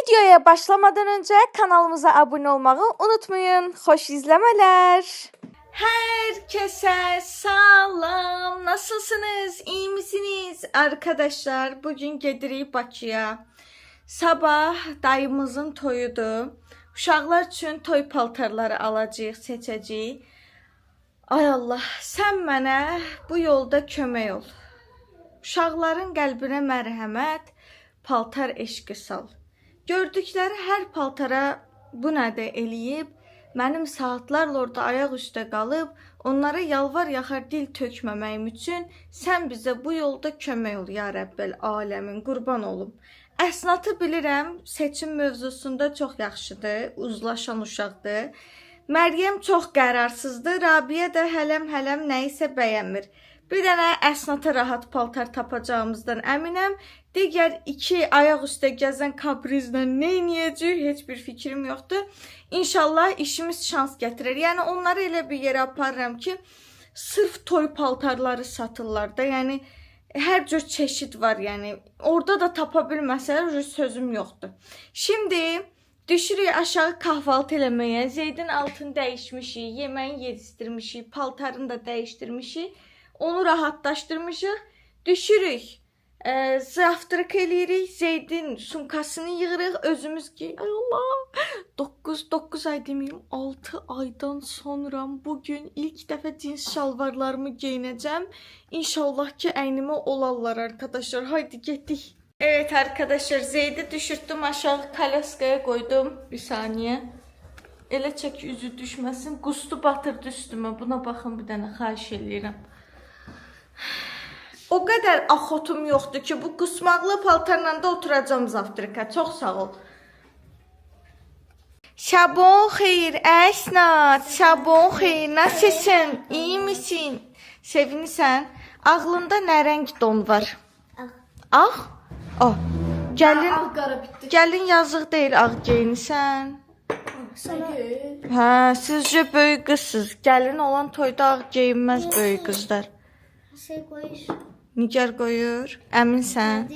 Videoya başlamadan önce kanalımıza abone olmayı unutmayın. Hoş izlemeler. Herkese salam. Nasılsınız? İyi misiniz? Arkadaşlar bugün gedirik Bakıya. Sabah dayımızın toyudur. Uşaqlar üçün toy paltarları alacağıq, seçəcəyik. Ay Allah, sən mənə bu yolda kömək ol. Uşaqların qəlbinə mərhəmət, paltar eşqi sal. Gördükləri hər paltara bu nədə eləyib, mənim saatlarla orada ayaq üstə qalıb, onlara yalvar yaxar dil tökməməyim üçün sən bizə bu yolda kömək ol ya Rəbbəl aləmin, qurban olum. Əsnatı bilirəm, seçim mövzusunda çox yaxşıdır, uzlaşan uşaqdır. Məryəm çox qərarsızdır, Rabiyə də hələm nəyisə bəyənmir. Bir dənə əsnata rahat paltar tapacağımızdan əminəm. Digər iki ayaq üstə gəzən kaprizlə nə edəcəyik, heç bir fikrim yoxdur. İnşallah işimiz şans gətirir. Yəni onları elə bir yerə aparıram ki, sırf toy paltarları satırlar da. Yəni hər cür çeşid var, yəni. Orada da tapa bilməsələr sözüm yoxdur. Şimdi düşürük aşağı kahvaltı eləməyə. Zeydin altını dəyişmişik, yeməyin yedistirmişik, paltarını da dəyişdirmişik. Onu rahatlaşdırmışıq. Düşürük. Zavtraq eləyirik. Zeydin sumkasını yığırıq. Özümüz ki, ay Allah, 9 ay deməyim, 6 aydan sonra bugün ilk dəfə cins şalvarlarımı geyinəcəm. İnşallah ki əynimə olarlar arkadaşlar. Haydi getdik. Evet arkadaşlar, Zeydi düşürttüm aşağı kalaskaya koydum. Bir saniye. Elə çək üzü düşməsin. Qustu batırdı üstümə. Buna baxın bir dənə, xahiş eləyirəm. O qədər axotum yoxdur ki, bu qusmaqlı paltarla da oturacağım zavtraka. Çox sağ ol. Şabon xeyir, Əsnat. Şabon xeyir, nasılsın? İyi misin? Sevinirsən? Ağlında nə rəng don var? Ağ? Ağ. Gəlin yazıq deyil, ağ geyinsən. Hə, sizcə böyük qızsınız. Gəlin olan toyda ağ geyinməz böyük qızlar. Nigar qoyur. Əminsən?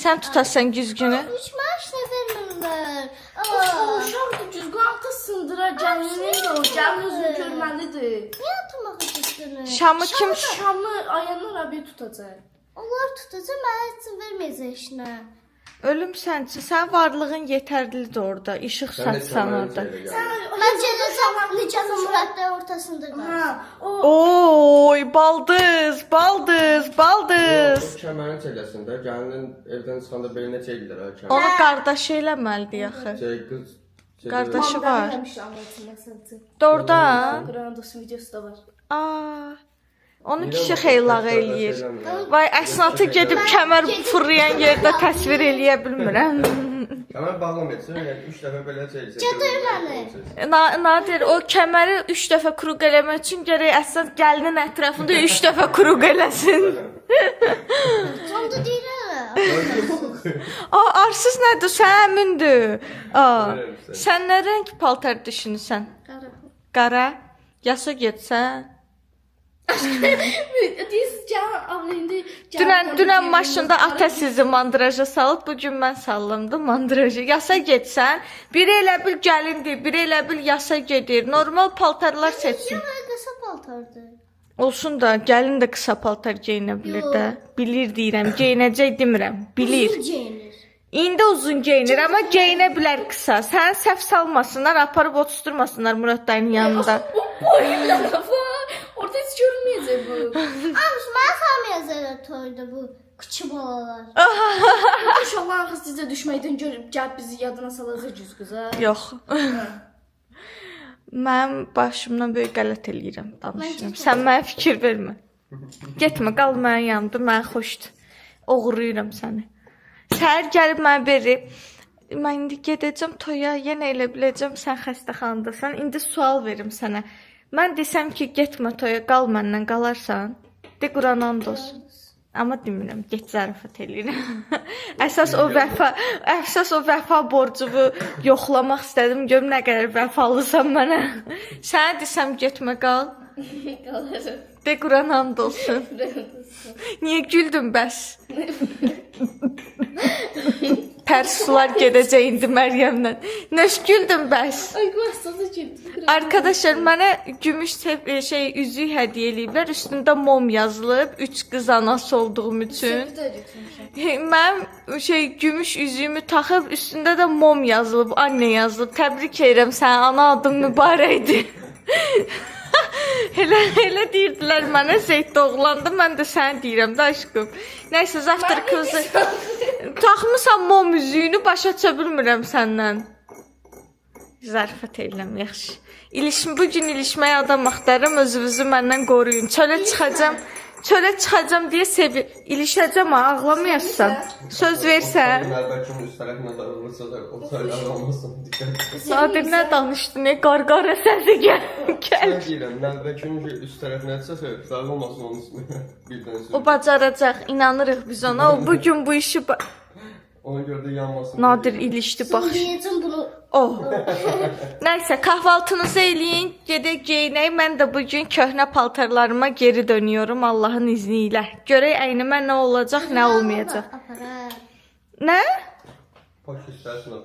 Sən tutasan güzgünü. Uçmaşla vermirlər. Uşaq düzgün altı sındıra gəlinin də o gəlin özünü görməlidir. Niyə atmaq güzgünü? Şamı kim? Şamı ayanlar abi tutacaq. Onlar tutacaq, mənə heç verməyəcək işinə. Ölüm sənçi, sən varlığın yetərlidir orada, işıq satsan orada. Məncə də Nicənin Muradda ortasında qalır. Oy, baldız, baldız, baldız. O kəmərin çəkəsində, gəlinin evdən çıxanda belinə çəkirlər. Onu qardaşı eləməlidir yaxı. Qız. Qardaşı var. Doğrudan. Qurandası videosu da var. Aa. Onu kişi xeylağı eləyir. Vay, əsnatı gedib kəmər fırlayan yerdə təsvir eləyə bilmirəm. Kəmər bağlam etsin, yəni 3 dəfə belə çəksin. Çatır Nadir, o kəməri 3 dəfə kruq eləmək üçün gərək əsnat gəlinin ətrafında 3 dəfə kruq eləsin. Sonda deyirəm. Arsız nədir? Sən əmindir. Sən nə rəng paltar düşünürsən? Qara. Qara? Yasa getsən? Dünən maşında ata sizi mandraja salıb, bugün mən sallamdım mandraja. Yasa getsən, biri elə bil gəlindir, biri elə bil yasa gedir. Normal paltarlar seçsin. Yox, qısa paltardır. Olsun da, gəlin də qısa paltar geyinə bilir də. Bilir deyirəm, geyinəcək demirəm, bilir. Uzun geyinir. İndi uzun geyinir, amma geyinə bilər qısa. Sən səhv salmasınlar, aparıb otusturmasınlar Murad dayının yanında. Orada heç görünməyəcək bu. Mən salmayacaq toyda bu küçük balalar. İnşallah qız sizə düşməkdən görüb gəlib bizi yadına salacaq cüz qıza. Yox. Mən başımdan böyük qələt eləyirəm, danışıram. Sən mənə fikir vermə. Getmə, qal mənim yanımda, mən xoşdur. Oğurlayıram səni. Səhər gəlib mənə verib. Mən indi gedəcəm toya, yenə elə biləcəm sən xəstəxanadasan. İndi sual verim sənə. Mən desəm ki, getmə toya, qal məndən, qalarsan. De, Quran and olsun. Amma demirəm, get zarafat eləyirəm. Əsas o vəfa borcumu yoxlamaq istədim. Görüm nə qədər vəfalısan mənə. Sənə desəm getmə, qal. Qalarım. De, Quran and olsun. Niyə güldün bəs? tərs sular gedəcək indi Məryəmlə. Nöşgüldüm bəs. Ay qıvarsada girdi. Arkadaşlar mənə gümüş üzük hədiyyə eləyiblər. Üstündə mom yazılıb. 3 qız anası olduğum üçün. Mən gümüş üzüyümü taxıb üstündə də mom yazılıb, anne yazılıb. Təbrik edirəm səni, ana adın mübarəkdir. Elə deyirdilər mənə Zeyd doğulandı, mən də səni deyirəm də aşkım. Nəysə, zavtır kızı. Taxmısan mom üzüyünü, başa çöpülmürəm səndən. Zarfat eyləm, yaxşı. Bugün ilişməyə adam axtarım, özünüzü məndən qoruyun. Çölə çıxacam deyə ilişəcəm ha, ağlamayasın. Söz versən. Nəlbəkin üst tərəfinə darılırsa da o sayılar olmasın. Nadir nə danışdı, ne qarqara səsi gəl. Mən deyirəm, nəlbəkin üst tərəfinə çıxsa darıl olmasın onun üstünə. Birdən söz. O bacaracaq, inanırıq biz ona. O bugün bu işi... Ona görə də yanmasın. Nadir ilişdi, bax. Deyəcəm bunu. Nəysə, kahvaltınızı eləyin, gedək geyinək. Mən də bugün köhnə paltarlarıma geri dönüyorum Allahın izni ilə. Görək əynimə nə olacaq, nə olmayacaq. Nə? Baş istərsin o.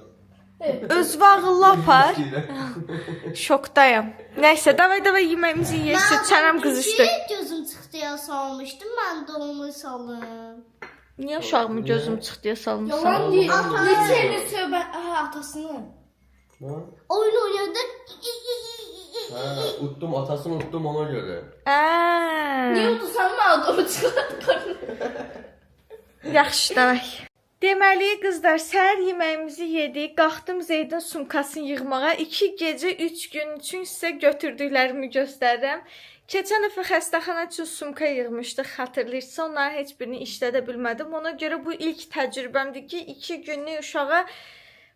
Öz ağıllı apar. Şokdayım. Nəysə, davay yeməyimizi yeyək, çənəm qızışdı. Gözüm çıxdıya salmışdım, mən də onu salım. Niyə uşağımı gözüm çıxdıya salmışsan? Yalan deyil. Neçə söhbət atasını. Oyun oynadı. Utdum, atasını utdum ona görə. Niyə udusan mı adamı çıxartdın? Yaxşı, davay. Deməli, qızlar, səhər yeməyimizi yedik. Qalxdım Zeydin sumkasını yığmağa. 2 gecə 3 gün üçün sizə götürdüklərimi göstərirəm. Keçən dəfə xəstəxana üçün sumka yığmışdıq, xatırlayırsa, onların heç birini işlədə bilmədim. Ona görə bu ilk təcrübəmdir ki, 2 günlük uşağa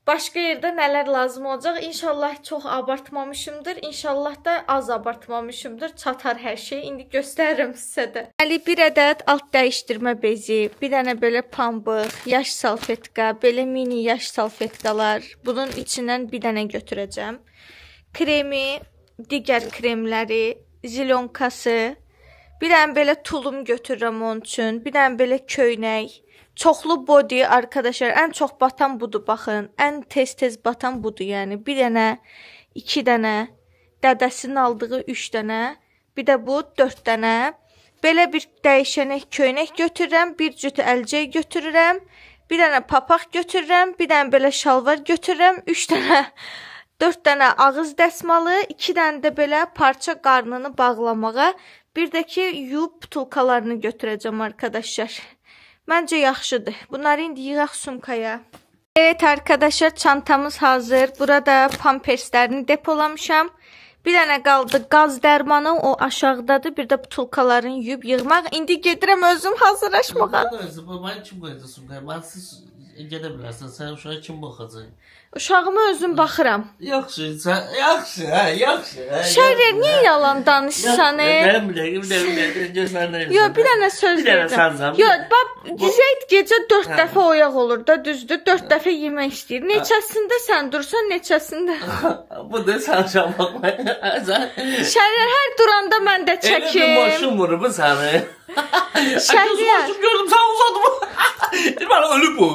başqa yerdə nələr lazım olacaq. İnşallah çox abartmamışımdır, inşallah da az abartmamışımdır. Çatar hər şey, indi göstərirəm sizə də. Deməli, bir ədəd alt dəyişdirmə bezi, bir dənə belə pambıq, yaş salfetka, belə mini yaş salfetkalar. Bunun içindən bir dənə götürəcəm. Kremi, digər kremləri, zilonkası, bir dənə belə tulum götürürəm onun üçün, bir dənə belə köynək, çoxlu body arkadaşlar, ən çox batan budur, baxın, ən tez batan budur, yəni bir dənə, 2 dənə, dədəsinin aldığı 3 dənə, bir də bu 4 dənə, belə bir dəyişənək köynək götürürəm, bir cüt əlcək götürürəm, bir dənə papaq götürürəm, bir dənə belə şalvar götürürəm, 3 dənə 4 dənə ağız dəsmalı, 2 dənə də belə parça qarnını bağlamağa, bir də ki, yub butulkalarını götürəcəm arkadaşlar. Məncə yaxşıdır. Bunları indi yığaq sumkaya. Evet arkadaşlar, çantamız hazır. Burada pamperslərini depolamışam. Bir dənə qaldı qaz dərmanı, o aşağıdadır. Bir də butulkalarını yuyub yığmaq. İndi gedirəm özüm hazırlaşmağa. Mən kim qoyacaq sumkaya? Mən siz gedə bilərsən. Sən uşağa kim baxacaq? Uşağıma özüm baxıram. Yaxşı, yaxşı. Şəhər, niyə yalan danışsan? Mən biləyim, gözlərdən. Yox, bir dənə söz verəcəm. Yox, bax, Zeyd gecə 4 dəfə oyaq olur da, düzdür? 4 dəfə yemək istəyir. Neçəsində sən dursan, neçəsində? Bu da sən uşaq baxmaya. Şəhər, hər duranda mən də çəkim. Elə bir başım vurur bu səni. Şəhriyar. Gördüm, sən uzadım. Bana ölüb bu.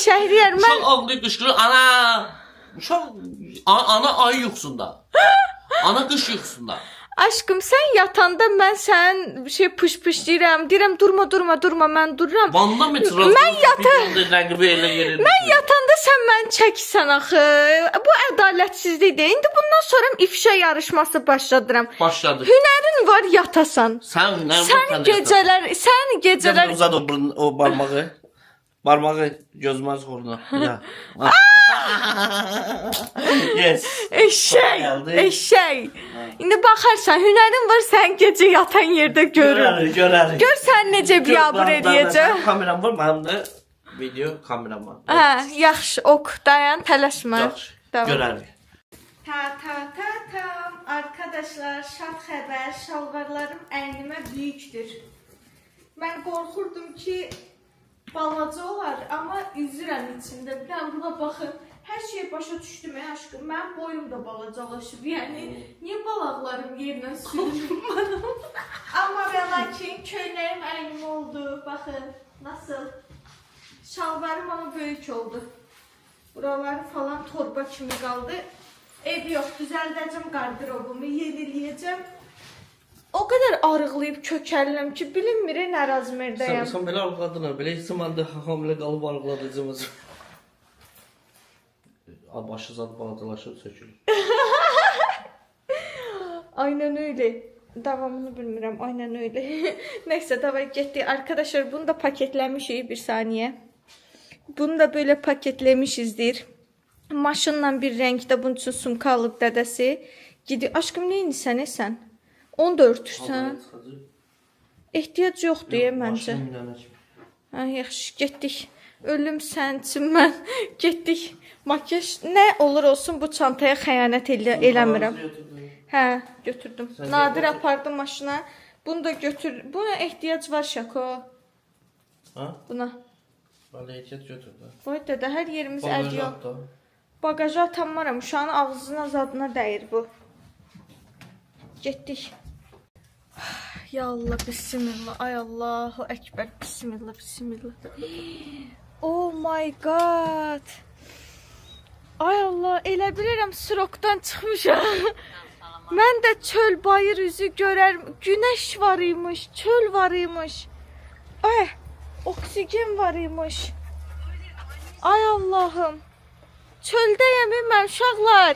Şəhriyar, mən... Uşaq ağlayıb qışqırır, ana. Uşaq, ana ay yuxusunda. Ana qış yuxusunda. Aşkım, sən yatanda mən sən pış deyirəm. Deyirəm, durma, mən dururam. Vandan mı çıxır? Mən yatanda sən mən çəksən axı. Bu ədalətsizlikdir. İndi bundan sonra ifşa yarışması başladıram. Başladı. Hünərin var, yatasan. Sən gecələr... Uzad o barmağı. Barmağı gözümə sorunu. Yes. Eşşək. İndi baxarsan, hünərin var, sən gecə yatan yerdə görür. Görərik. Gör sən necə biabır eləyəcək. Kameram var, mənim də video kameram var. Hə, yaxşı, ok, dayan, tələşmə. Yaxşı, görərik. Tam. Arkadaşlar, şad xəbər, şalvarlarım əynimə böyükdür. Mən qorxurdum ki, balaca olar, amma üzürəm içində. Bir dənə buna baxın. Hər şeyə başa düşdüm, aşkım. Mənim boyum da balacalaşıb. Yəni, niyə balaqlarım yerinə sürünür? Amma və lakin köynəyim əynim oldu. Baxın, nasıl? Şalvarım ama böyük oldu. Buraları falan torba kimi kaldı. Ev yok, düzəldəcəm qardırobumu, yeniləyəcəm. O kadar arıqlayıb kökəlirəm ki, bilinmir nə razmerdəyəm. Sən belə arıqladın, belə heç zamanda hamilə qalıb arıqladığımız. Başı zad balacalaşıb sökülür. Aynen öyle. Davamını bilmirəm, aynen öyle. Neyse, davay getdi. Arkadaşlar, bunu da paketləmişik bir saniye. Bunu da böyle paketlemişizdir. Maşınla bir renkdə bunun üçün sumka alıb dədəsi. Gidiyor. Aşkım neyini sən? Onu da örtürsən. Ehtiyac yoxdur ya məncə. Ha, yaxşı, getdik. Ölüm sən üçün mən. Getdik. Makyaj nə olur olsun bu çantaya xəyanət eləmirəm. Hə, götürdüm. Nadir apardım maşına. Bunu da götür. Buna ehtiyac var Şako. Ha? Buna. Vallahi ehtiyac götürdü. Vay dədə, hər yerimiz əl yox. da. Bagaja atanmaram. Uşağın ağzına zadına dəyir bu. Getdik. Ya Allah, bismillah. Ay Allahu Ekber. Bismillah, bismillah. Oh my god. Ay Allah, elə bilirəm sirokdan çıxmışam. Mən də çöl bayır üzü görər. Güneş var imiş, çöl var imiş. Ay, oksigen var imiş. Ay Allahım. Çöldəyəm mən uşaqlar.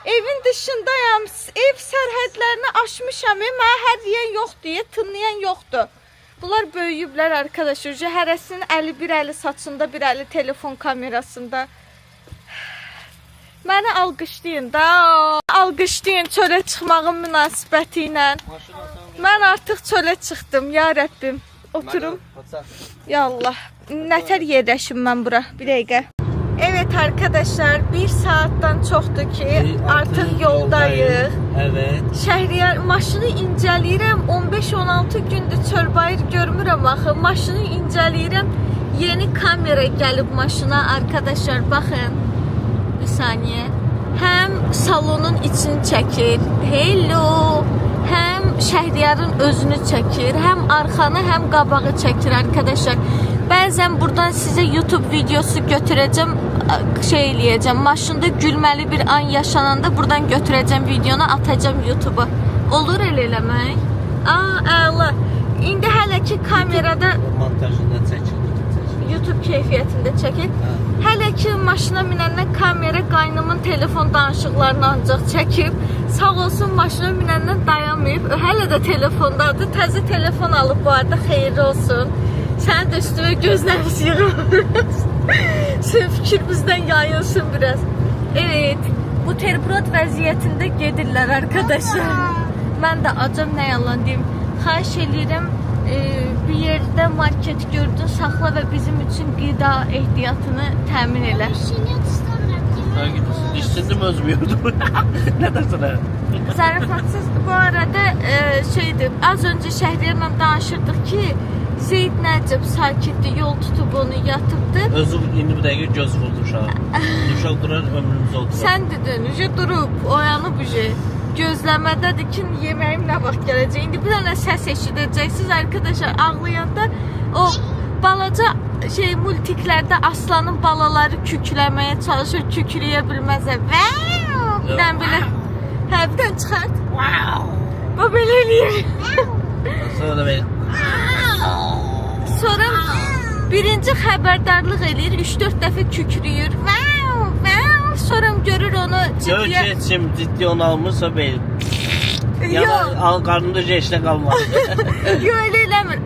Evin dışındayam. Ev sərhədlərini aşmışam. Mənə hər deyən yoxdur, tınlayan yoxdur. Bunlar böyüyüblər arkadaşlar. Hərəsinin əli bir əli saçında, bir əli telefon kamerasında. Məni alqışlayın da. Alqışlayın çölə çıxmağın münasibəti ilə. Mən artıq çölə çıxdım ya Rəbbim. Oturum. Ya Allah. Nətər yerləşim mən bura? Bir dəqiqə. Evet arkadaşlar, bir saatten çoxdur ki artıq yoldayıq. Evet. Şəhriyar maşını incələyirəm. 15-16 gündür çölbayır görmürəm axı. Maşını incələyirəm. Yeni kamera gəlib maşına arkadaşlar, baxın. Bir saniye. Həm salonun içini çəkir. Hello. Həm Şəhriyarın özünü çəkir. Həm arxanı, həm qabağı çəkir arkadaşlar. Bəzən buradan sizə YouTube videosu götürəcəm, şey eləyəcəm. Maşında gülməli bir an yaşananda buradan götürəcəm videonu, atacağım YouTube'a. Olur eləmək? Əla. İndi hələ ki kamerada Montajında çəkir. YouTube keyfiyyətində çəkir. Hələ ki maşına minəndən kamera qaynımın telefon danışıqlarını ancaq çəkib. Sağ olsun, maşına minəndən dayanmayıb. Hələ də telefondadır. Təzə telefon alıb bu arada, xeyirli olsun. Sen de üstüme gözlerimiz yığılır. Sen fikir bizden yayılsın biraz. Evet. Bu terburat vəziyyətində gedirlər arkadaşlar. Mən də acım, nə yalan deyim. Xahiş edirəm, bir yerdə market gördün, saxla və bizim üçün qida ehtiyatını təmin elə. İşsindim özmüyordum. Ne dersin? Zarafatsız bu arada şeydir. Az önce Şəhriyarla danışırdıq ki, Zeyd Nəcəb sakitdir, yol tutub onu yatıbdır. Özü indi bir dəqiqə göz vurdu uşağa. Uşaq durar, ömrümüz oldu. Sən dedin, durub, oyanıb gözləmədədir ki, yeməyim nə vaxt gələcək. İndi bir dənə səs eşidəcəksiniz arkadaşlar, ağlayanda o balaca multiklərdə aslanın balaları kükləməyə çalışır, kükləyə bilməzə. Bir dənə belə, bir dənə çıxart. O belə eləyir. Sonra da belə. Sonra birinci xəbərdarlıq eləyir, 3-4 dəfə kükrüyür. Sonra görür onu Gör ki, şimdi ciddi onu almışsa belə. Yox. Qarnında jeşlə qalmaz. Yox, elə eləmir.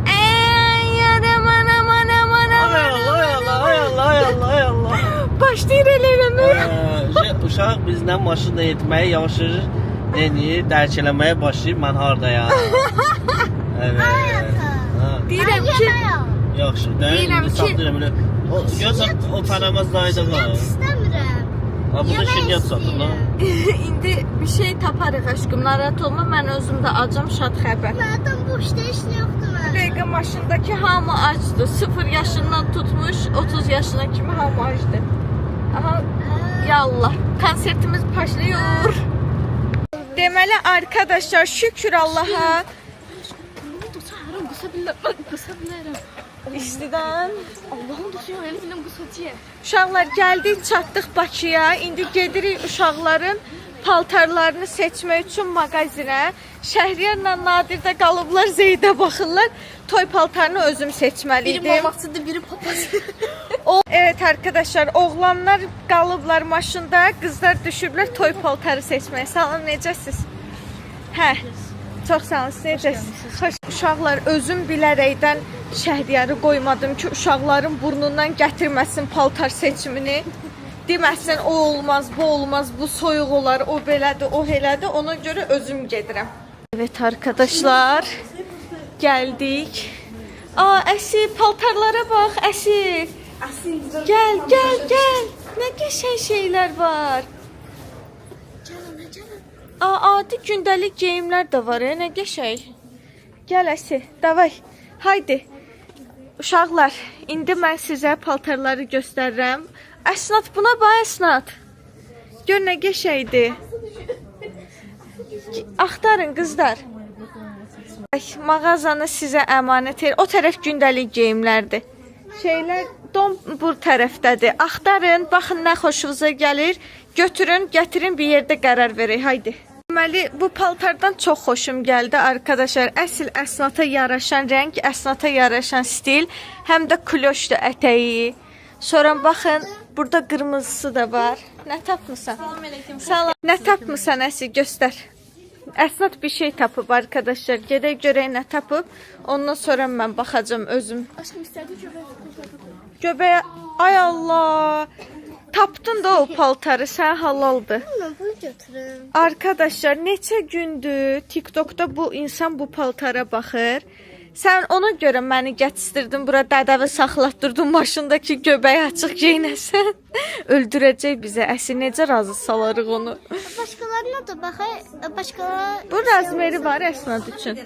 Ay Allah. Başlayır elə eləmir. Uşaq bizdən maşında etməyi yavaşır, dərk eləməyə başlayır, mən haradayam. Evet. Deyirəm ki, Yaxşı, indi saxlayıram elə. Göz o tanımaz dayda qalır. İstəmirəm. Burada şirkət satır lan. indi bir şey taparıq aşkım, narahat olma, mən özüm də acam, şad xəbər. Zaten boşda iş yoxdur mənim. Dəqiqə maşındakı hamı acdır. 0 yaşından tutmuş 30 yaşına kimi hamı acdır. Aha, ya Allah, konsertimiz başlıyor. Deməli arkadaşlar, şükür Allaha. İstidən. Allah'ım da şu öyle film bu saçıya. Uşaqlar gəldik, çatdıq Bakıya. İndi gedirik uşaqların paltarlarını seçmək üçün mağazinə. Şəhriyarla Nadir də qalıblar, Zeydə baxırlar. Toy paltarını özüm seçməliydim. Biri mamakçıdır, biri papası. Evet arkadaşlar, oğlanlar qalıblar maşında, qızlar düşüblər toy paltarı seçməyə. Salam, necəsiz? Hə, çox sağ olun, siz necəsiz? Xoş. Uşaqlar, özüm bilərəkdən Şəhriyarı qoymadım ki, uşaqların burnundan gətirməsin paltar seçimini. Deməsin, o olmaz, bu olmaz, bu soyuq olar, o belədir, o elədir. Ona görə özüm gedirəm. Evet arkadaşlar, gəldik. Aa, Əsi, paltarlara bax, Əsi. Gel, gel, gel. Nə qəşəng şeylər var. Aa, adi gündəlik geyimlər də var, nə qəşəng. Gəl Əsi, davay. Haydi. Uşaqlar, indi mən sizə paltarları göstərirəm. Əsnat, buna bax Əsnat. Gör nə qəşəngdir. Axtarın qızlar. Mağazanı sizə əmanət edir. O tərəf gündəlik geyimlərdir. Şeylər don bu tərəfdədir. Axtarın, baxın nə xoşunuza gəlir. Götürün, gətirin, bir yerdə qərar verək. Haydi. Deməli, bu paltardan çox xoşum gəldi arkadaşlar. Əsl Əsnata yaraşan rəng, Əsnata yaraşan stil, həm də kloşdur ətəyi. Sonra baxın, burada qırmızısı da var. Nə tapmısan? Salam. Nə tapmısan Əsi, göstər. Əsnat bir şey tapıb arkadaşlar. Gedək görək nə tapıb. Ondan sonra mən baxacağım özüm. Aşkım istedi Göbəyə, ay Allah. Tapdın da o paltarı, sən halaldır. Ben bunu götürürüm. Arkadaşlar, neçə gündür TikTokda bu insan bu paltara baxır. Sən ona görə məni gətirdirdin bura, dədəvi saxlatdırdın maşındakı göbəyi açıq geyinəsən. Öldürəcək bizə. Əsi, necə razı salarıq onu. Başkalarına da bakar. Başkaları... Bu razmeri var Əsnat üçün.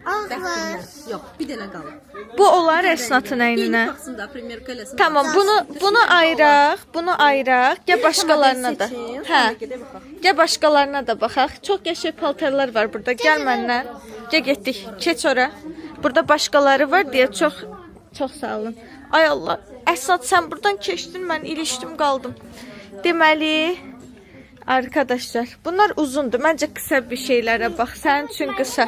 Ah var. Yox, bir dənə qalıb. Bu olar Əsnatın əyninə. Yeni baxsın Premier Kaləsində. Tamam, bunu ayıraq. Bunu ayıraq. Gəl başqalarına da. Hə. Gəl başqalarına da baxaq. Çox qəşəng paltarlar var burada. Gəl məndən. Gəl getdik. Keç ora. Burada başqaları var deyə çox sağ olun. Ay Allah. Əsnat, sən buradan keçdin, mən ilişdim, qaldım. Deməli, arkadaşlar, bunlar uzundur. Məncə qısa bir şeylərə bax. Sənin üçün qısa.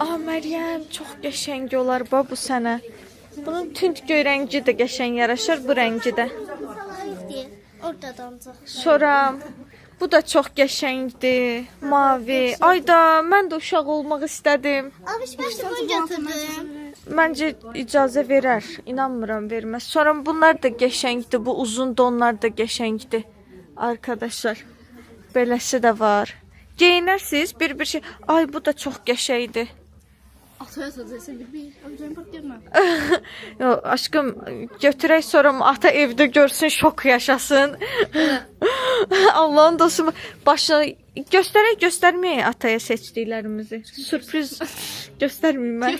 Aa, Məryəm, çox qəşəng olar bu sənə. Bunun tünd göy rəngi də qəşəng yaraşır, bu rəngi də. Orada ancaq. Sonra bu da çox qəşəngdir, mavi. Ayda, mən də uşaq olmaq istədim. Abi ben de bunu götürdüm. Məncə icazə verər, inanmıram verməz. Sonra bunlar da qəşəngdir, bu uzun donlar da qəşəngdir. Arkadaşlar, beləsi də var. Geyinərsiniz bir şey. Ay, bu da çox qəşəngdir. Ataya satıyorsun bir. Önceden bak gelme. Yo, aşkım, götürək sonra ata evdə görsün, şok yaşasın. Allah'ın dostu başına göstərməyək ataya seçdiklərimizi. Sürpriz göstərməyim mən.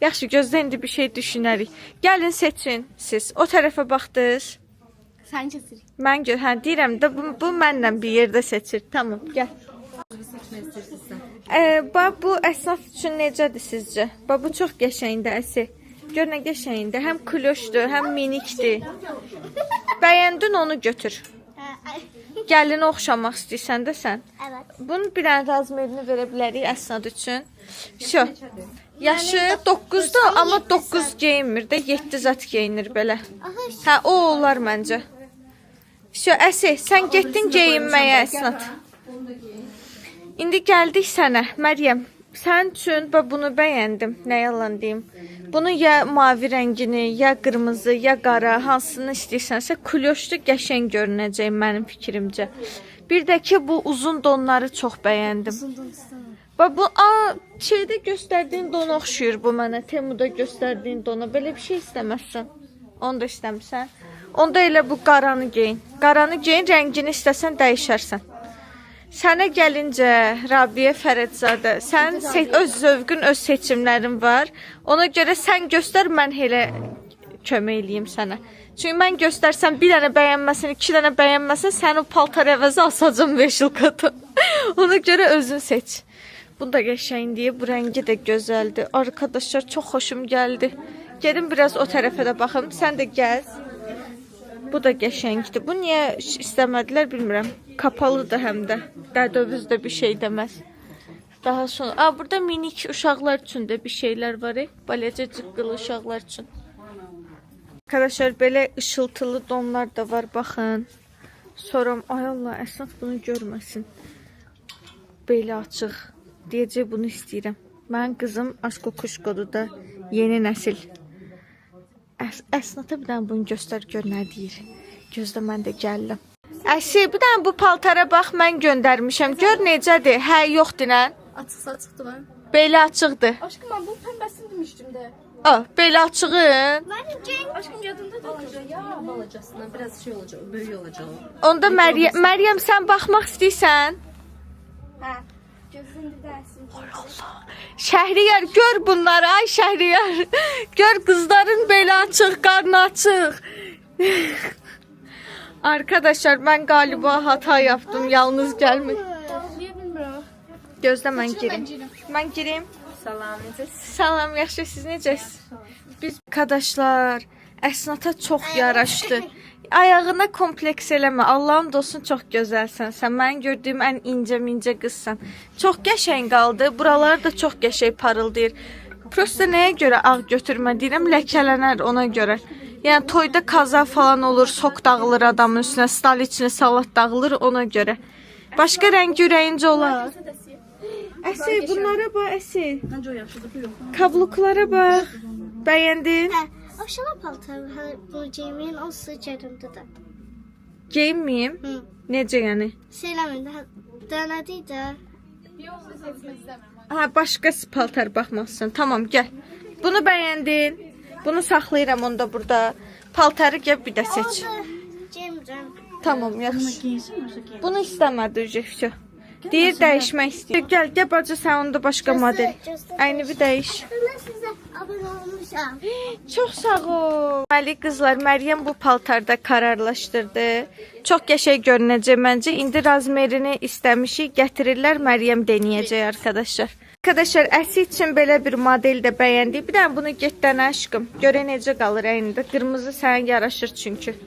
Yaxşı, gözdə indi bir şey düşünərik. Gəlin seçin siz. O tərəfə baxdınız. Sen çizir. Mən deyirəm də bu mənlə bir yerdə seçir. Tamam, gəl. Bax, bu Əsnat üçün necədir sizcə? Bax, bu çox qəşəngdir Əsi. Gör nə qəşəngdir. Həm kloşdur, həm minikdir. Bəyəndin, onu götür. Gəlini oxşamaq istəyirsən də sən. Evet. Bunun bir dənə razmerini verə bilərik Əsnat üçün. Şo. Yaşı 9-dur, amma 9 geyinmir də, 7 zat geyinir belə. Hə, o olar məncə. Şo, Əsi, sən getdin geyinməyə Əsnat. İndi gəldik sənə, Məryəm. Sən üçün bunu bəyəndim, nə yalan deyim. Bunu ya mavi rəngini, ya qırmızı, ya qara, hansını istəyirsənsə, kloşlu qəşəng görünəcək mənim fikrimcə. Bir də ki, bu uzun donları çox bəyəndim. Bax, bu şeydə göstərdiyin dona oxşuyur bu mənə, Temuda göstərdiyin dona. Belə bir şey istəməzsən, onu da istəmirsən. Onda elə bu qaranı geyin. Qaranı geyin, rəngini istəsən dəyişərsən. Sənə gəlincə, Rabbiyə Fərədzadə, sən öz zövqün, öz seçimlərin var. Ona görə sən göstər, mən elə kömək eləyim sənə. Çünki mən göstərsəm, bir dənə bəyənməsin, 2 dənə bəyənməsin, sən o paltar əvəzi asacam 5 il qatı. Ona görə özün seç. Bu da qəşəngdir, bu rəngi də gözəldir. Arkadaşlar, çox xoşum gəldi. Gelin biraz o tərəfə də baxım. Sən də gəz. Bu da qəşəngdir. Bu niyə istəmədilər bilmirəm. Kapalıdır həm də. Dədövüzdə bir şey deməz. Daha sonra, burada minik uşaqlar üçün də bir şeylər var. Balaca cıqqılı uşaqlar üçün. Arkadaşlar, belə ışıltılı donlar da var, baxın. Soram, ay Allah, əsnaf bunu görməsin. Belə açıq. Deyəcək, bunu istəyirəm. Mənim qızım Aşko Kuşkodur da yeni nəsil. Əsnata bir dənə bunu göstər, gör nə deyir. Gözlə, mən də gəldim. Əsi, bir dənə bu paltara bax, mən göndərmişəm. Gör necədir? Hə, yoxdur nə? Açıq-saçıqdır mən. Belə açıqdır. Aşkım ben bu pembesini demiştim de. Belə açığın. Aşkım yadında da Ya balacasına biraz şey olacak, böyük olacak. Onda Məryəm, sən baxmaq istəyirsən? Ha. Gözünde dersin. Şəhriyar, gör bunları, ay Şəhriyar. Gör qızların belə açıq, qarnı açıq. Arkadaşlar, mən qaliba hata yaptım, yalnız gəlmir. Niye bilmiyorum. Gözlə, mən girim. Mən girim. Salam, necəsiz? Salam, yaxşı, siz necəsiz? Biz arkadaşlar, əsnata çox yaraşdı. Ayağına kompleks eləmə. Allahım dostun, çox gözəlsən. Sən mənim gördüyüm ən incə qızsan. Çox qəşəng qaldı. Buraları da çox qəşəng parıldayır. Prosta nəyə görə ağ götürmə deyirəm, ləkələnər ona görə. Yəni toyda kaza falan olur, sok dağılır adamın üstünə, stal içinə salat dağılır ona görə. Başqa rəngi ürəyincə olar. Əsi, bunlara bax, Əsi. Bence o yaşlıdır, bu yok. Kabluklara bax. Bəyəndin? Aşağı paltarı bu Cemil'in o sıcağında da. Geyinməyim? Hı. Necə yəni? Söylemeyin denedik de. Ha, başqa paltar baxmazsan. Tamam, gəl. Bunu bəyəndin. Bunu saxlayıram onda burada. Paltarı gəl bir də seç. Cemil. Tamam, yaxşı. Giyinsin yoksa giyin. Bunu istəmədi ücə. Deyir dəyişmək istəyir. Gəl bacı, sən onda başqa model. Əyni bir dəyiş. Ben size abone olmuşam. Çox sağ ol. Deməli qızlar, Məryəm bu paltarda kararlaşdırdı. Çox qəşəng görünəcək məncə. İndi razmerini istəmişik, gətirirlər, Məryəm denəyəcək arkadaşlar. Arkadaşlar, Əsi üçün belə bir model də bəyəndik. Bir dənə bunu get dənə aşkım. Görə necə qalır əynində. Qırmızı sənə yaraşır çünki.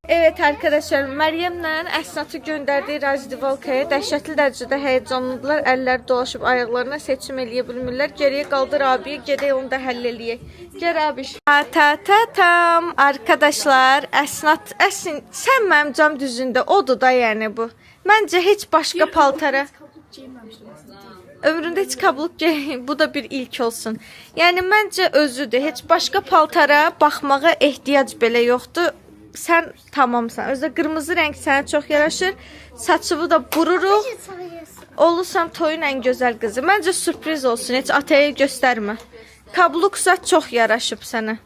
Evet arkadaşlar, Məryəmlə əsnatı göndərdiyi Razdivalkaya dəhşətli dərəcədə həyəcanlıdırlar. Əlləri dolaşıb ayaqlarına seçim eləyə bilmirlər. Geriyə qaldır abiyə, gedək onu da həll eləyək. Gəl abiş. Ta-ta-tam. Arkadaşlar, əsnat, əsin, sən mənim cam düzündə odur da yəni bu. Məncə heç başqa paltara... Ömründə heç kabluk giyin, bu da bir ilk olsun. Yəni, məncə özüdür. Heç başqa paltara baxmağa ehtiyac belə yoxdur. Sən tamamsan. Özdə qırmızı rəng sənə çox yaraşır. Saçıvı da bururuq. Olursan toyun ən gözəl qızı. Məncə sürpriz olsun. Heç ataya göstərmə. Kabluksa çox yaraşıb sənə.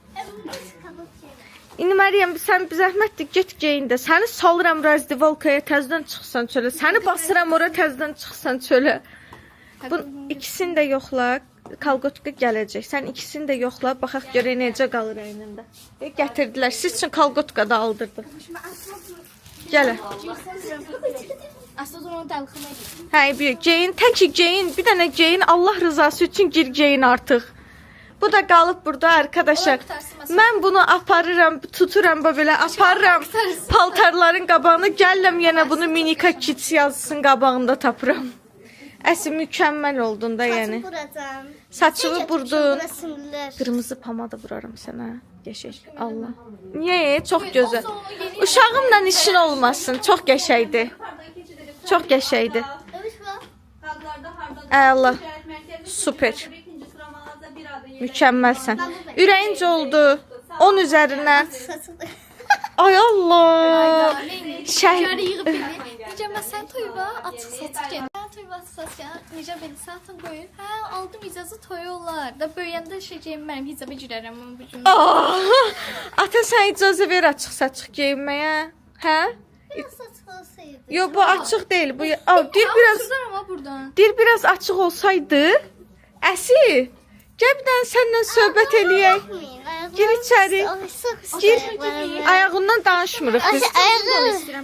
İndi Məryəm, sən bir zəhmətdir, get geyin də. Səni salıram Razdivalkaya, təzdən çıxsan çölə. Səni basıram ora, təzdən çıxsan çölə. Bu ikisini də yoxla. Kalgotka gələcək. Sən ikisini də yoxla, baxaq görək necə qalır əynində. Gətirdilər. Siz üçün kalgotka da aldırdım. Gələ. Aslında onu dalxına edin. Hə, bir geyin, təki geyin, bir dənə geyin. Allah rızası üçün gir geyin artıq. Bu da qalıb burada arkadaşlar. Mən bunu aparıram, tuturam belə, aparıram paltarların qabağına. Gələm yenə bunu Minika Kids yazısının qabağında tapıram. Əsi mükəmməl oldun da yəni. Saçını burdun. Qırmızı pomada vuraram sənə. Qəşəng. Allah. Niyə? Çox gözəl. Uşağımla işin olmasın. Çox qəşəngdir. Çox qəşəngdir. Allah. Super. Mükəmməlsən. Ürəyincə oldu. 10 üzərindən. Ay Allah. Necə məsələn toyuğa açıq saçıq gəlir. Toyuğa açıq saçıq gəlir. Necə belə saatın qoyur. Hə, aldım icazə toy olar. Da böyüyəndə geyinmərəm, hicaba girərəm onun bu gün. Ata sən icazə ver açıq saçıq geyinməyə. Hə? Yo, bu açıq deyil. Bu dil biraz Ama buradan. dil biraz açıq olsaydı. Əsi, gəl bir dənə səndən söhbət eləyək. Gir içəri. Gir. Ayağından danışmırıq biz.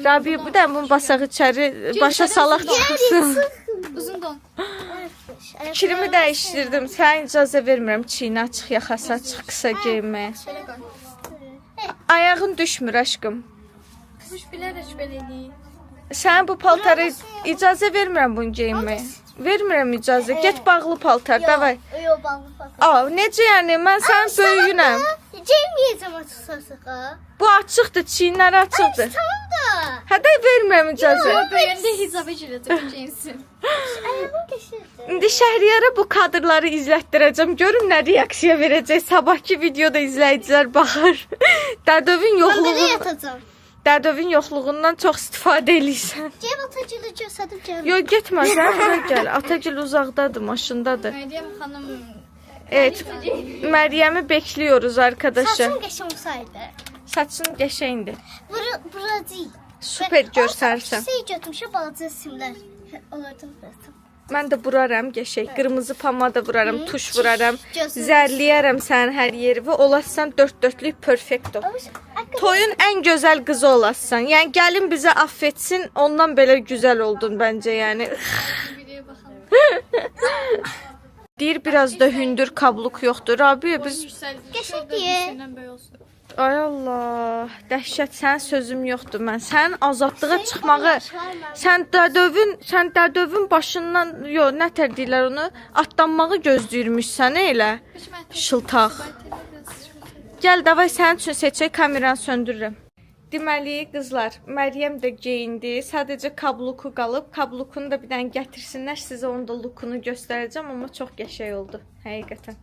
Rabi, bu da bunun basağı içəri başa salaq çıxsın. Uzun don. Fikrimi dəyişdirdim. Sən icazə vermirəm çiyinə açıq, yaxası açıq, qısa geyinməyə. Şöyle koy. Ayağın düşmür aşkım. Kuş bilerek böyle değil. Sən bu paltarı icazə vermirəm bunu geyinməyə. Vermirəm icazə. Get bağlı paltar, davay. Yok bağlı falan. Aa, necə yəni? Mən sənin böyüyünəm. Cemiyeceğim açıkçası. Bu açıqdır, çiyinləri açıqdır. Tamam da. Hədə vermirəm icazə. Böyüyende hizabı jileteceksin. Ayağım kesildi. İndi Şəhriyara bu kadrları izlətdirəcəm. Görüm nə reaksiya verəcək. Sabahki videoda izləyicilər baxar. Dədövün Ben böyle yoxluğu, yatacağım. Dədövün yoxluğundan çox istifadə eləyirsən. Cem atıcılığı gösterdim Cem. Yox, getmə, sən bura gəl. Atagil uzaqdadır, maşındadır. Meryem Hanım Evet, Məryəmi bekliyoruz arkadaşlar. Saçım geçen olsaydı. Saçın qəşəngdir. Bura değil. Super görsərsən. Şey götürmüşüm balaca simler. Onlardan bıraktım. Mən də buraram qəşəng. Qırmızı pomada vuraram, tuş vuraram. Gözüm. Zərləyərəm sənin hər yeri və olasan dörd-dörtlük perfekto. Toyun ən gözəl qızı olasan. Yəni gəlin bizə affetsin, ondan belə gözəl oldun bəncə yəni. videoya bakalım. Deyir biraz da hündür kabluk yoxdur. Rabia biz Geçek diye. Senden böyle olsun. ay Allah, dəhşət sən sözüm yoxdur mən. Sən azadlığa çıxmağı, sən dədövün başından, yox, nə tər deyirlər onu, atlanmağı gözləyirmişsən elə. Şıltaq. Gəl davay sənin üçün seçək, kameranı söndürürəm. Deməli qızlar, Məryəm də geyindi. Sadəcə kabluku qalıb. Kablukunu da bir dənə gətirsinlər, sizə onun da lookunu göstərəcəm, amma çox qəşəng oldu həqiqətən.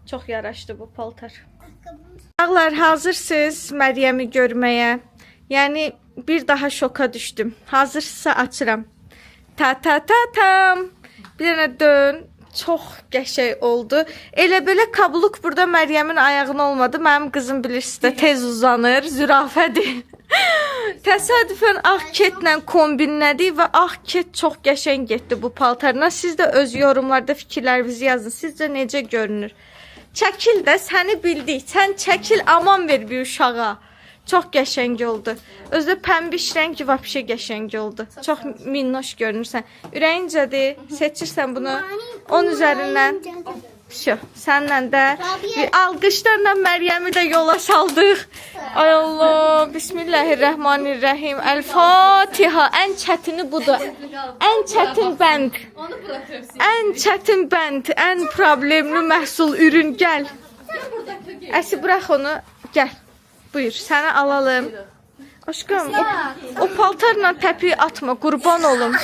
Çox yaraşdı bu paltar. Ağlar, hazırsınız Məryəmi görməyə? Yəni bir daha şoka düşdüm. Hazırsınızsa açıram. Ta-ta-ta-tam. Bir dənə dön. Çox qəşəng oldu. Elə belə kabluk burada Məryəmin ayağına olmadı. Mənim qızım bilirsiniz də tez uzanır. Zürafədir. Təsadüfən ağ ketlə kombinlədik və ağ ket çox qəşəng getdi bu paltarına. Siz də öz yorumlarda fikirlərinizi yazın. Sizcə necə görünür? Çəkil də, səni bildik. Sən çəkil, aman ver bir uşağa. Çox qəşəng oldu. Özdə pəmbiş rəng vəbşə qəşəng oldu. Çox minnoş görünürsən. Ürəyincədir. Seçirsən bunu 10 üzərindən. Şu, səndən də bir alqışlarla Məryəmi də yola saldıq. Ay Allah, Bismillahirrahmanirrahim. El-Fatiha. Ən çətini budur. Ən çətin bənd. Ən çətin bənd, ən problemli məhsul ürün gəl. Əsi burax onu, gəl. Buyur, səni alalım. Aşkım, o paltarla təpiyi atma, qurban olum.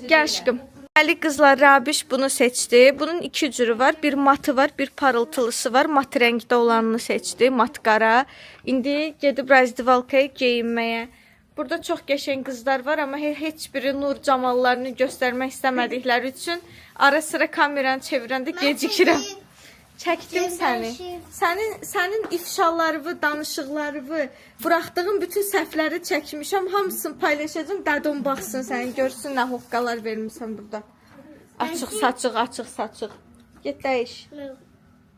Gəl aşkım. Əli qızlar, Rabiş bunu seçdi. Bunun iki cürü var. Bir matı var, bir parıltılısı var. Mat rəngdə olanını seçdi, mat qara. İndi gedib razdivalkaya geyinməyə. Burada çox qəşəng qızlar var, amma heç biri nur camallarını göstərmək istəmədikləri üçün ara sıra kameranı çevirəndə gecikirəm. Çəkdim səni. Sənin ifşalarını, danışıqlarını, buraxdığın bütün səhvləri çəkmişəm. Hamısını paylaşacağım. Dədon baxsın səni, görsün nə hoqqalar vermişsən burada. Açıq saçıq, açıq saçıq. Get dəyiş.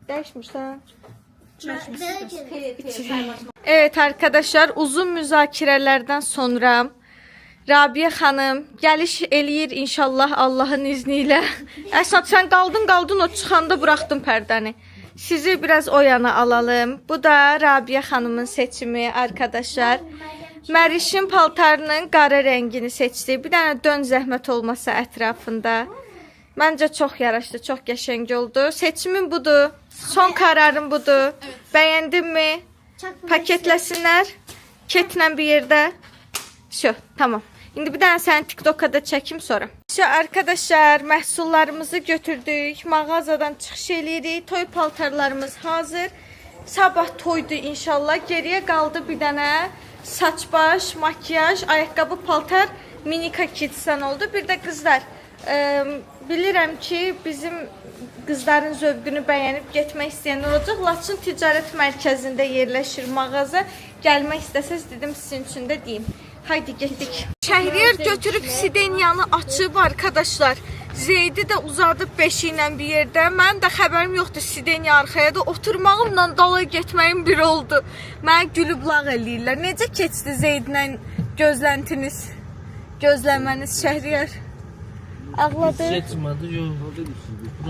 Dəyişmirsən? Evet arkadaşlar, uzun müzakirələrdən sonra Rabia xanım gəliş eləyir inşallah Allahın izniyle. Əsad sən qaldın o çıxanda buraxdım pərdəni. Sizi biraz o yana alalım. Bu da Rabia xanımın seçimi arkadaşlar. Mərişin paltarının qara rəngini seçdi. Bir dənə dön zəhmət olmasa ətrafında. Məncə çox yaraşdı, çox qəşəng oldu. Seçimim budur. Son kararım budur. Bəyəndinmi? Paketləsinlər. Ketlə bir yerdə. Şu, tamam. İndi bir dənə səni TikTok'a da çəkim sonra. Şu arkadaşlar, məhsullarımızı götürdük. Mağazadan çıxış eləyirik. Toy paltarlarımız hazır. Sabah toydu inşallah. Geriyə qaldı bir dənə saç baş, makyaj, ayaqqabı, paltar, minika kitsən oldu. Bir də qızlar, bilirəm ki, bizim qızların zövqünü bəyənib getmək istəyənlər olacaq. Laçın ticarət mərkəzində yerləşir mağaza. Gəlmək istəsəz dedim sizin üçün də deyim. Haydi getdik. Şəhriyar götürüb Sideniyanı açıb arkadaşlar. Zeydi də uzadıb beşiylə bir yerdə. Mənim də xəbərim yoxdur Sideniya arxaya da oturmağımla dala getməyim bir oldu. Mənə gülüb lağ eləyirlər. Necə keçdi Zeydlə gözləntiniz? Gözləməniz Şəhriyar? Ağladı. Seçmədi, yox.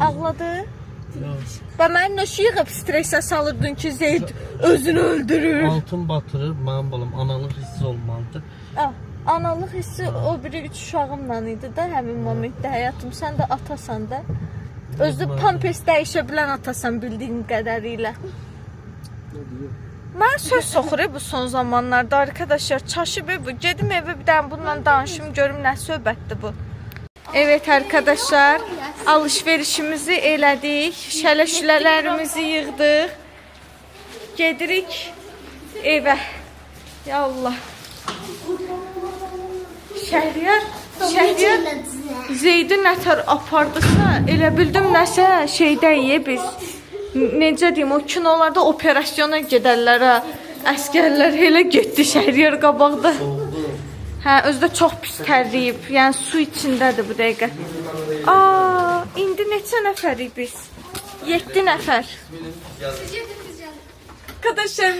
Ağladı. Və məni nəşi yığıb stresə salırdın ki, Zeyd özünü öldürür. Altın batırır, mənim balam analıq hissi olmalıdır. Analıq hissi o biri 3 uşağımla idi də həmin momentdə həyatım. Sən də atasan da. Özü pampers dəyişə bilən atasan bildiyim qədərilə. Mən söz soxur bu son zamanlarda arkadaşlar. Çaşıb bu. Gedim evə bir dənə bununla danışım, görüm nə söhbətdir bu. Evet arkadaşlar, alışverişimizi elədik, şələşülələrimizi yığdıq. Gedirik evə. Ya Allah. Şəhriyar Zeydi nətər apardısa, elə bildim nəsə şeydə biz. Necə deyim, o kinolarda operasyona gedərlər ha. Əskərlər elə getdi Şəhriyar qabaqda. Hə, özü də çox pis tərləyib. Yəni su içindədir bu dəqiqə. İndi neçə nəfərik biz? 7 nəfər. Arkadaşlar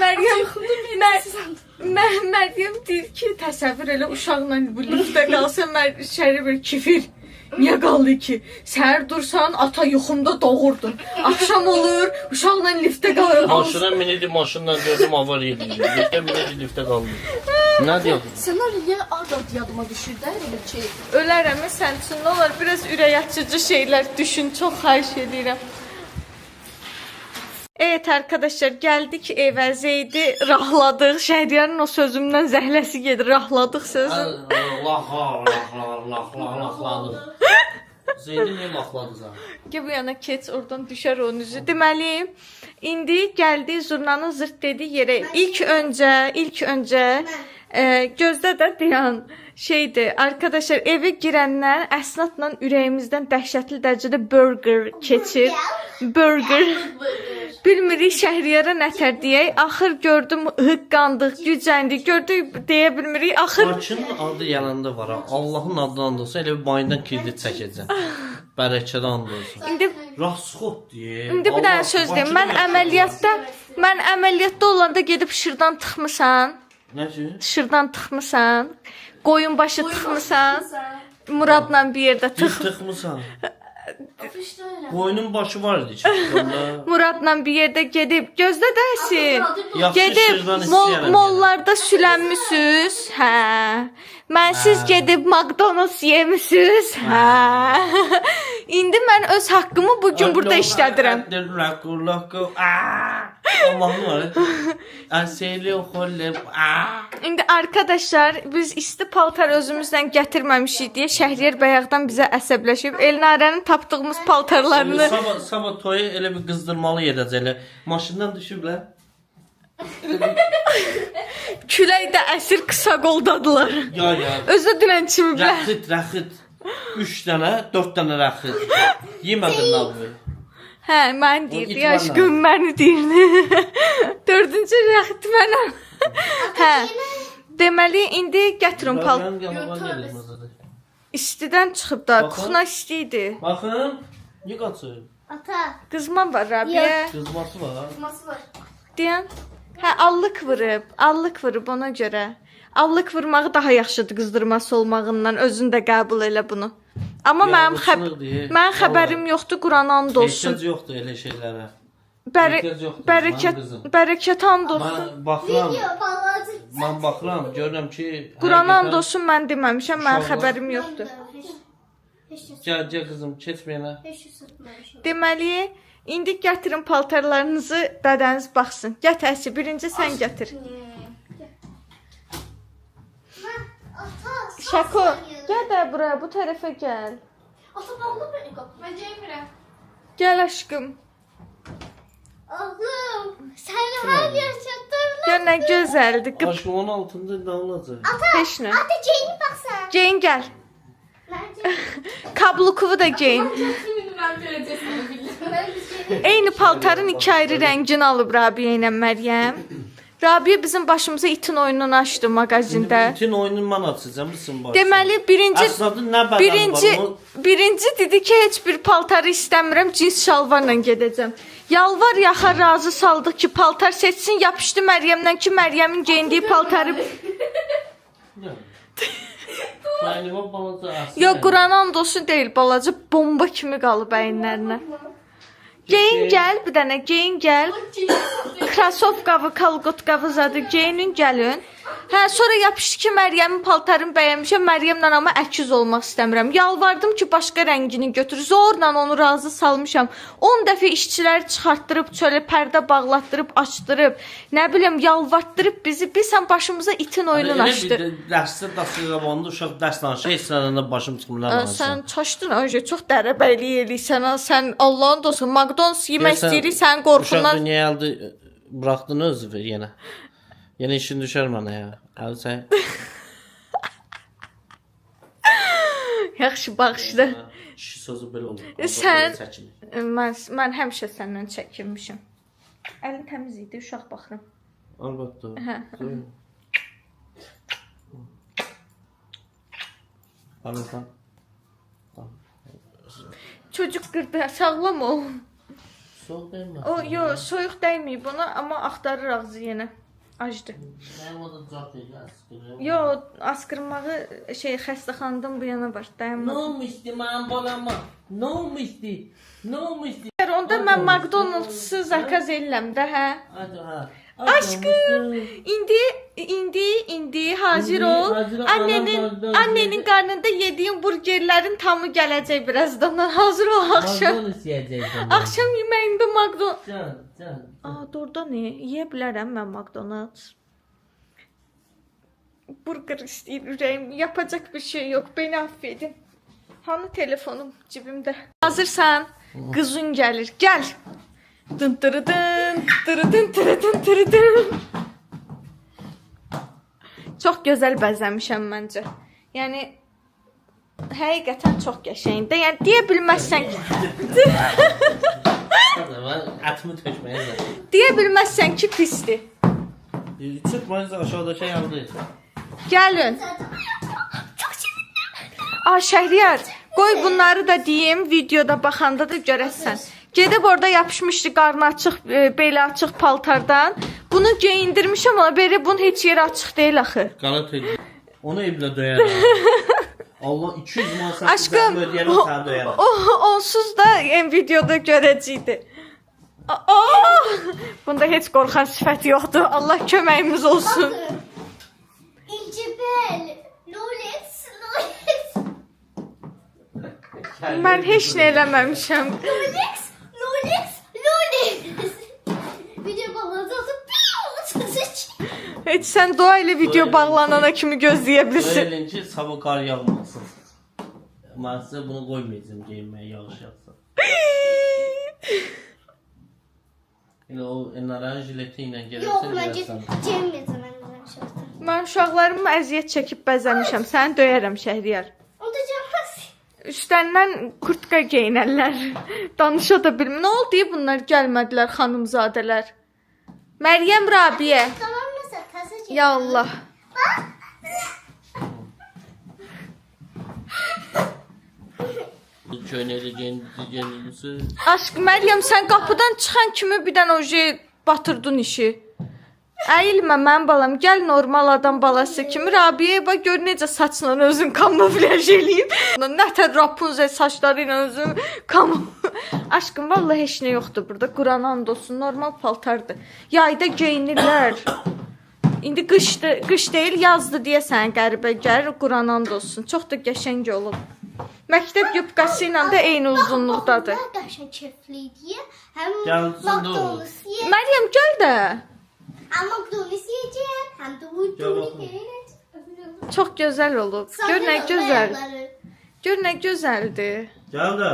Məryəm deyir ki, təsəvvür elə uşaqla bu liftdə qalsa Şəhriyar böyle kifir. Niyə qaldı ki? Səhər dursan, ata yuxumda doğurdun. Axşam olur, uşaqla liftdə qalır. Maşına minidi, maşınla gördüm, avar yedim. Liftə minidi, liftə qaldım. Nə deyədim? Senaryo arad yadıma düşür də elə şey. Ölərəm sən üçün, nə olar, biraz ürək açıcı şeylər düşün, çox xahiş edirəm. Evet arkadaşlar, geldik evə, Zeydi rahladıq. Şəhriyarın o sözümdən zəhləsi gedir, rahladıq sözün. Laxladıq. Zeydi niyə laxladı sən? Ki bu yana keç, oradan düşər onun üzü. Deməli, indi gəldi zurnanın zırt dediyi yerə. İlk öncə gözdə də dayan şeydir. Arkadaşlar, evə girənlər əsnadla ürəyimizdən dəhşətli dərəcədə burger keçir. Burger. Bilmirik Şəhriyara nətər deyək. Axır gördüm, hıqqandıq, gücəndik, gördük deyə bilmirik. Axır Bakının adı yanında var ha. Allahın adını andolsa elə bir bayından kilidi çəkəcəm. Bərəkədə andolsa. İndi Rasxod deyə. İndi bir dənə söz deyim. Mən əməliyyatda olanda gedib şırdan tıxmısan. Nəci? Şırdan tıxmısan. Qoyun başı tıxmısan. Muradla bir yerdə Tıxmısan. Qoyunun başı var idi ki. Muradla bir yerdə gedib gözlə dəysin. Yaxşı Gedib şırdan istəyərəm. mollarda sülənmisiniz. Hə. Mən siz gedib McDonald's yemisiniz. Hə. İndi mən öz haqqımı bu gün burada işlədirəm. Allah'ım var. Əsəli oxoləm. İndi arkadaşlar biz isti paltar özümüzdən gətirməmişik deyə Şəhriyar bayaqdan bizə əsəbləşib Elnarənin tapdığımız paltarlarını Sabah toyu elə bir qızdırmalı edəcəklər. Maşından düşüblər. külək də əsir qısa qoldadılar. Ya. Özü dünən çimiblər. Rəxit. 3 dənə, 4 dənə rəxit. Yemədin abi. Hə, mən deyirdi, itmanla. aşkım məni deyirdi. 4-cü rəxit mənəm. Hə. Deməli indi gətirin paltar. İstidən çıxıb da, Baxın. kuxna isti idi. Baxın, niyə qaçır? Ata, Qızma var Rabiyə. Qızması var.ması var. Deyən. Hə, allıq vurub ona görə. Allıq vurmağı daha yaxşıdır qızdırması olmağından, özün də qəbul elə bunu. Amma mənim xəbərim yoxdur, Qurana and olsun. Ehtiyac yoxdur elə şeylərə. Ehtiyac yoxdur, mənim qızım. Bərəkət and olsun. Mən baxıram, Balancı. mən baxıram, görürəm ki... Qurana and olsun, mən deməmişəm, mənim xəbərim yoxdur. Gəl qızım, keçməyənə. Deməli, indi gətirin paltarlarınızı, dədəniz baxsın. Gətirsi, birinci sən gətir. Şako, gəl də buraya, bu tərəfə gəl. Ata, bağlı beni qapı. Mən gəlmirəm. Gəl aşkım. Oğlum, səni hər yer çatdırırlar. Gör nə gözəldir. Aşkım, onun altında nə olacaq? Heç nə. Ata, Ceyni baxsan. Geyin gəl. Kablokuvu da geyin. Eyni paltarın 2 ayrı rəngini alıb Rabiyə ilə Məryəm. Rabiyə bizim başımıza itin oyununu açdı mağazində. İtin oyununu mən açacağım, mısın başı? Deməli, Əsnadın nə bədəli var? birinci dedi ki, heç bir paltarı istəmirəm, cins şalvarla gedəcəm. Yalvar yaxar razı saldıq ki, paltar seçsin, yapışdı Məryəmdən ki, Məryəmin geyindiyi paltarı... Yani bu balaca aslında. Yox, Quran and olsun deyil, balaca bomba kimi qalıb əyinlərinə. Geyin gəl, bir dənə geyin gəl. Krasovkavı, kalqotqavı zadı geyinin gəlin. Hə, sonra yapışdı ki, Məryəmin paltarını bəyənmişəm. Məryəmlə amma əkiz olmaq istəmirəm. Yalvardım ki, başqa rəngini götür. Zorla onu razı salmışam. 10 dəfə işçiləri çıxartdırıb, çölə pərdə bağlatdırıb, açdırıb, nə bilim, yalvartdırıb bizi. Sən başımıza itin oyununu açdı. Dərsdə daşıyamanda uşaq dərs danışır, heç sənəndə başım çıxmır. Sən çaşdın önce, çox dərəbəylik eləyirsən. Sən Allahın dostu, McDonald's yemək istəyirik, sən qorxundan. Uşaq dünyaya aldı, bıraxdınız yenə. Yenə işin düşər mənə ya. Əli sən. Yaxşı, bağışla. Kişi sözü belə olur. Sən, mən həmişə səndən çəkinmişim. Əlin təmiz idi, uşaq baxıram. Əlbəttə. Əlbəttə. Çocuk qırdı, sağlam ol. Soğuk değil mi? O, yo, soyuq dəyməyib ona, amma axtarır ağzı yenə. Acdı. Benim o da zat değil, askırıyor. Yo, askırmağı xəstəxanadan bu yana var, Ne dayanmadı. olmuştu mənim balama? Ne olmuştu? Ne olmuştu? Onda mən McDonald's-ı zakaz eləm də, hə? Hadi ha. Aşkım, indi hazır ol. hazır ol, Annenin qarnında yediyin burgerlərin tamı gələcək birazdan. Hazır ol axşam. McDonald's yiyeceksin. Axşam yeməyində McDonald's. Can. Aa, doğrudan ne? Yeyə bilərəm mən McDonald's. Burger istəyir ürəyim. Yapacak bir şey yok. Beni affedin. Hanı telefonum cibimdə. Hazırsan? Qızın gəlir. Gəl. Dın tırıdın, tırıdın, tırıdın, tırıdın. Çox gözəl bəzəmişəm məncə. Yəni həqiqətən çox qəşəngdir. Yəni deyə bilməzsən ki, Ben atımı tökmeye deyə bilməzsən ki pisdir. Çıkmayız aşağıda şey yapdı. Gəlin. Şəhriyar, qoy bunları da deyim, videoda baxanda da görəsən. Gedib orada yapışmışdı qarnı açıq, beli açıq paltardan. Bunu geyindirmişəm ama belə bunun heç yeri açıq deyil axı. Qalat edin. Onu evlə döyər. Allah 200 man satı Aşkım, ödəyərəm sənə döyərəm. Onsuz da videoda görəcəkdi. Bunda heç qorxan sifət yoxdur. Allah köməyimiz olsun. İnci bel. Rolex. Mən heç nə eləməmişəm. Rolex. Video bağlanacaqsa Heç sən dua ilə video bağlanana kimi gözləyə bilirsən. Öylən ki, sabah qar yağmasın. Mən sizə bunu qoymayacağım geyinməyə yağış yağsa. Elə o naran jileti ilə Yox, gəlirsən məncə görəsən. cəmiyyətə mən Mən uşaqlarımı əziyyət çəkib bəzəmişəm. Səni döyərəm Şəhriyar. O da cəmiyyət. Üstəndən kurtka geyinərlər. Danışa da bilmir. Nə oldu bunlar gəlmədilər xanımzadələr? Məryəm Rabiyə. Tamam mesela təzə Ya Allah. Köynəkli geyindirsə. Aşk Məryəm, sən qapıdan çıxan kimi bir dənə oje batırdın işi. Əyilmə mənim balam, gəl normal adam balası kimi. Rabiyə bax gör necə saçla özün kamuflaj eləyib. Nətər Rapunzel saçları ilə özün Aşkım vallahi heç nə yoxdur burada. Quran and olsun, normal paltardır. Yayda geyinirlər. İndi qış deyil, yazdı deyə sən qəribə gəlir. Quran and olsun. Çox da qəşəng olub. Məktəb yubqası ilə də eyni uzunluqdadır. Qəşəng kefli deyə həm Gəlsin də o. McDonald's yeyəcəm. Məryəm gəl də. Həm McDonald's yeyəcəm, həm də bu yeyəcəm. Çox gözəl olub. Gör nə gözəl. Gör nə gözəldir. Gəl də.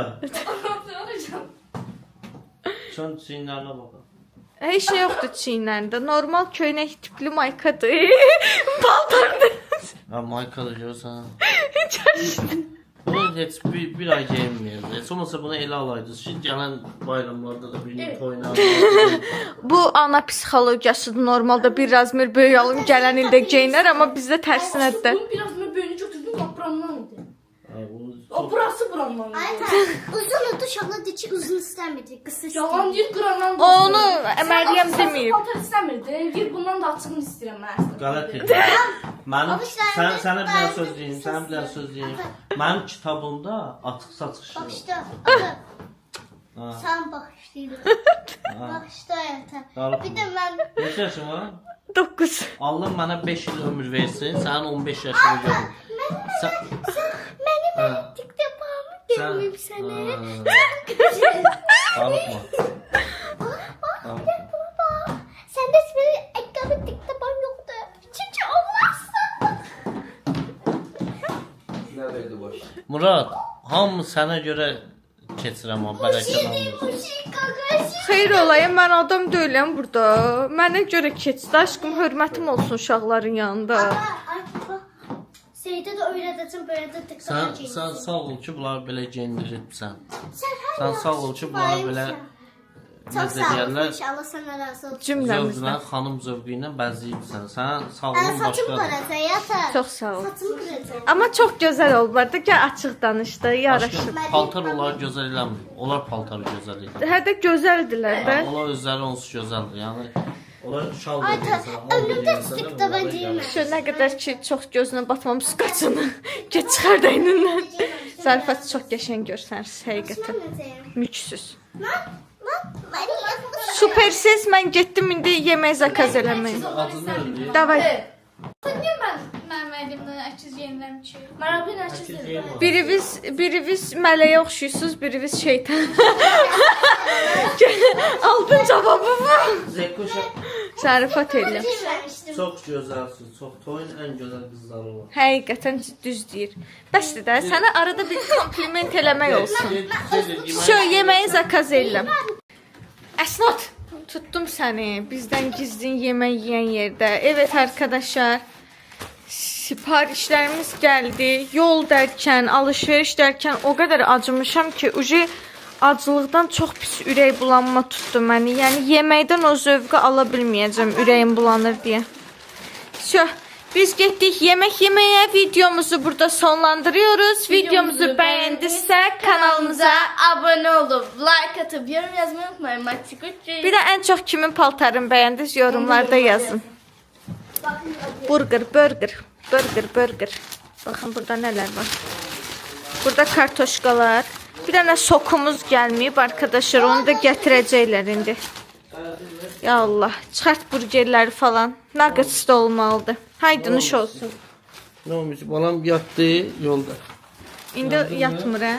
Sən çiynlərinə baxın. Heç nə yoxdur çiyinlərində. Normal köynək tipli maykadır. Paltardır. Ha Michael görsən. Bunu heç bir ay geyinməyirdi. Heç olmasa bunu elə alaydınız. Şimdi gələn bayramlarda da birini toyuna. Bu ana psixologiyasıdır. Normalda bir razmer böyük alım gələn ildə geyinər, amma bizdə tərsinədir də. Bunun biraz mı böyünü götürdüm, bak buramdan idi. O Bunu burası buramdan idi. Ay, uzun uşaqlar deyir ki, uzun istəmir, qısa Yalan istəyir. deyir, qırandan Onu Məryəm deməyib. Paltar istəmirdi. Gir bundan da açığını istəyirəm mən əslində. qələt edin. Mənim Baxışlarını sənə bir dənə söz deyim, daim sənə bir dənə söz deyim. Mənim kitabımda açıq-saçıq şey yox. Bakışta. Ata. Ha. Sen bakışlıydın. Bakışta yeter. Qalıb. Bir de ben Neçə yaşın var? 9. Allah mənə 5 il ömür versin, sənin 15 yaşını görüm. benim Ha. dik defamı görmeyeyim seni. Qalıbma. Baba, sende hiçbir ekranı dik defam yoktu. Çünkü olmazsın. Nə verdi boş? Murad, hamı sənə görə keçirəm o bələkə hamı. Xeyr olayım, mən adam deyiləm burada. Mənə görə keçdi. Aşkım, hörmətim olsun uşaqların yanında. Seyide de öğreteceğim böyle de dik defam Sən sağ ol ki, bunları belə geyindirirsən. Sen Sən sağ ol ki, bunları belə Çok necə sağ ol. deyərlər, İnşallah sana razı olsun. Cümləmizdən. zövqünə, xanım zövqü ilə bəzəyibsən. Sən Ben sağlığın saçımı başqa. kıracağım yeter. Çox sağ ol. Saçımı kıracağım. Amma çox gözəl oldular da. Gəl açıq danışdı, yaraşır. Başqa paltar onlar gözəl eləmir. Onlar paltarı gözəl edir. Hə də gözəldilər də. Onlar özləri onsuz gözəldir. Yəni onlar şal Ay, verirsən, ömrümdə dik defam giyemem. Şu nə qədər ki çox gözünə batmamış qaçını. Get çıxar da inindən. Zarafat çox qəşəng görsəniz həqiqətən. Müksüz. Supersiz, mən getdim indi yemək zakaz eləməyə. Adını öldür. Davay. Niyə mən müəllimlə əkiz yeniləm ki? Marabin açık. Biriniz mələyə oxşuyursunuz, biriniz şeytan. Aldın cavabımı. Zekoşa Zarafat elə. çox gözəlsin. Çox toyun ən gözəl qızları var. Həqiqətən düz deyir. Bəsdir də, sənə arada bir kompliment eləmək olsun. Şö, yeməyi zakaz edirəm. Əsnat, tuttum səni bizdən gizlin yemək yeyən yerdə. Evet arkadaşlar, siparişlərimiz gəldi. Yol dərkən, alışveriş dərkən o qədər acımışam ki, ucu acılıqdan çox pis ürək bulanma tutdu məni. Yəni yeməkdən o zövqü ala bilməyəcəm, ürəyim bulanır deyə. Şö, biz getdik yemək yeməyə. Videomuzu burada sonlandırıyoruz. Videomuzu bəyəndisə kanalımıza Abone olup like atıp yorum yazmayı unutmayın. bir də ən çox kimin paltarını bəyəndiniz yorumlarda yazın. Burger. Baxın burada nələr var. Burada kartoşkalar. Bir dənə sokumuz gəlməyib arkadaşlar. Onu da gətirəcəklər indi. Ya Allah. Çıxart burgerləri falan. Nuggets da olmalıdır. Haydi nuş olsun. Nə olmuş? Balam yatdı yolda. İndi yatmır hə.